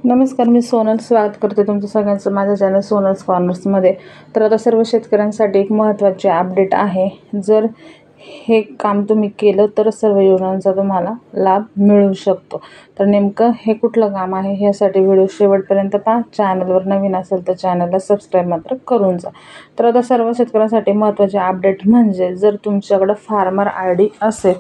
नमस्कार, मी सोनल स्वागत करते तुमचं सगळ्यांचं माझ्या चॅनल सोनल्स कॉर्नर्समध्ये। तर आता सर्व शेतकऱ्यांसाठी एक महत्त्वाचे अपडेट आहे। जर हे काम तुम्ही केलं तर सर्व योजनांचा तुम्हाला लाभ मिळू शकतो। तर नेमकं हे कुठलं काम आहे यासाठी व्हिडिओ शेवटपर्यंत पहा। चॅनलवर नवीन असेल तर चॅनलला सबस्क्राईब मात्र करून जा। तर आता सर्व शेतकऱ्यांसाठी महत्त्वाचे अपडेट म्हणजे जर तुमच्याकडे फार्मर ID असेल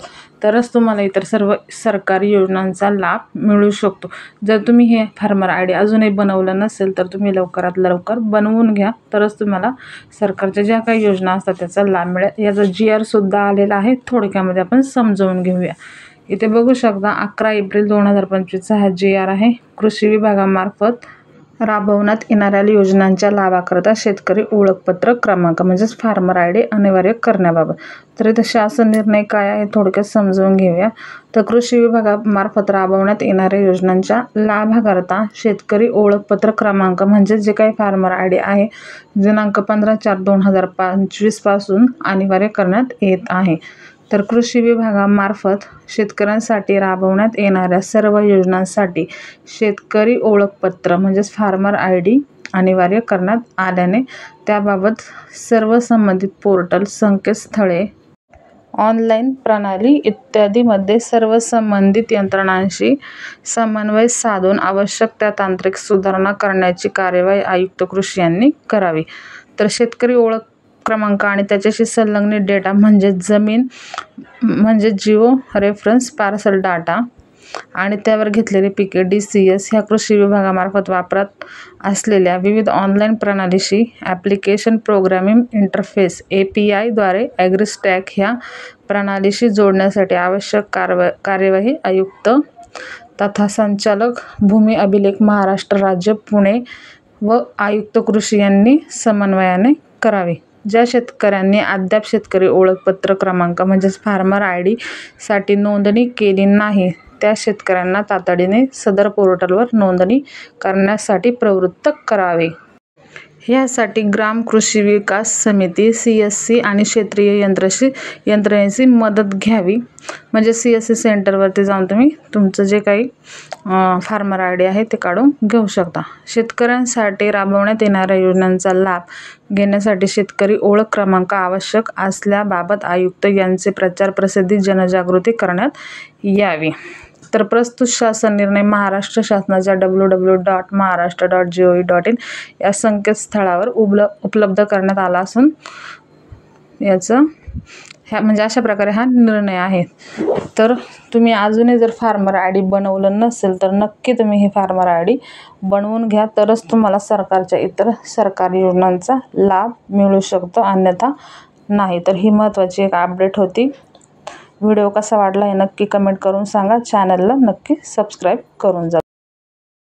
तरच तुम्हाला इतर सर्व सरकारी योजनांचा लाभ मिळू शकतो। जर तुम्ही हे फार्मर ID अजूनही बनवलं नसेल तर तुम्ही लवकरात लवकर बनवून घ्या, तरच तुम्हाला सरकारच्या ज्या काही योजना असतात त्याचा लाभ मिळेल। याचा GR सुद्धा आलेला आहे, थोडक्यामध्ये आपण समजावून घेऊया। इथे बघू शकता 11 एप्रिल 2025 हा GR आहे। कृषी विभागामार्फत राबवण्यात येणाऱ्या योजनांच्या लाभाकरता शेतकरी ओळखपत्र क्रमांक म्हणजेच फार्मर ID अनिवार्य करण्याबाबत। तर इथे शासन निर्णय काय आहे थोडक्यात समजावून घेऊया। तर कृषी विभागामार्फत राबवण्यात येणाऱ्या योजनांच्या लाभाकरता शेतकरी ओळखपत्र क्रमांक म्हणजे जे काही फार्मर ID आहे दिनांक 15/4/2025 पासून अनिवार्य करण्यात येत आहे। तर कृषी विभागामार्फत शेतकऱ्यांसाठी राबवण्यात येणाऱ्या सर्व योजनांसाठी शेतकरी ओळखपत्र म्हणजेच फार्मर ID अनिवार्य करण्यात आल्याने त्याबाबत सर्व संबंधित पोर्टल, संकेतस्थळे, ऑनलाईन प्रणाली इत्यादीमध्ये सर्व संबंधित यंत्रणांशी समन्वय साधून आवश्यक त्या तांत्रिक सुधारणा करण्याची कार्यवाही आयुक्त कृषी यांनी करावी। तर शेतकरी ओळख क्रमांक आणि त्याच्याशी संलग्नित डेटा म्हणजे जमीन म्हणजे जिओ रेफरन्स पार्सल डाटा आणि त्यावर घेतलेले पिके DCS ह्या कृषी विभागामार्फत वापरात असलेल्या विविध ऑनलाईन प्रणालीशी ॲप्लिकेशन प्रोग्रामिंग इंटरफेस API द्वारे ॲग्रीस्टॅक ह्या प्रणालीशी जोडण्यासाठी आवश्यक कार्यवाही आयुक्त तथा संचालक भूमी अभिलेख महाराष्ट्र राज्य पुणे व आयुक्त कृषी यांनी समन्वयाने करावी। ज्या शेतकऱ्यांनी अद्याप शेतकरी ओळखपत्र क्रमांक म्हणजेच फार्मर ID साठी नोंदणी केली नाही त्या शेतकऱ्यांना तातडीने सदर पोर्टलवर नोंदणी करण्यासाठी प्रवृत्त करावे। यासाठी ग्राम कृषी विकास समिती CSC आणि क्षेत्रीय यंत्रणेची मदत घ्यावी। म्हणजे CSC सेंटरवरती जाऊन तुम्ही तुमचं जे काही फार्मर ID आहे ते काढून घेऊ शकता। शेतकऱ्यांसाठी राबवण्यात येणाऱ्या योजनांचा लाभ घेण्यासाठी शेतकरी ओळख क्रमांक आवश्यक असल्याबाबत आयुक्त यांचे प्रचार प्रसिद्धी जनजागृती करण्यात यावी। तर प्रस्तुत शासन निर्णय महाराष्ट्र शासनाच्या www.maharashtra.gov.in या संकेतस्थळावर उपलब्ध करण्यात आला असून म्हणजे अशा प्रकारे हा निर्णय आहे। तर तुम्ही अजूनही जर फार्मर ID बनवलं नसेल तर नक्की तुम्ही हे फार्मर ID बनवून घ्या, तरच तुम्हाला सरकारच्या इतर सरकारी योजनांचा लाभ मिळू शकतो, अन्यथा नाही। तर ही महत्त्वाची एक अपडेट होती। व्हिडिओ कसा वाटला हे नक्की कमेंट करून सांगा। चॅनलला नक्की सबस्क्राईब करून जा।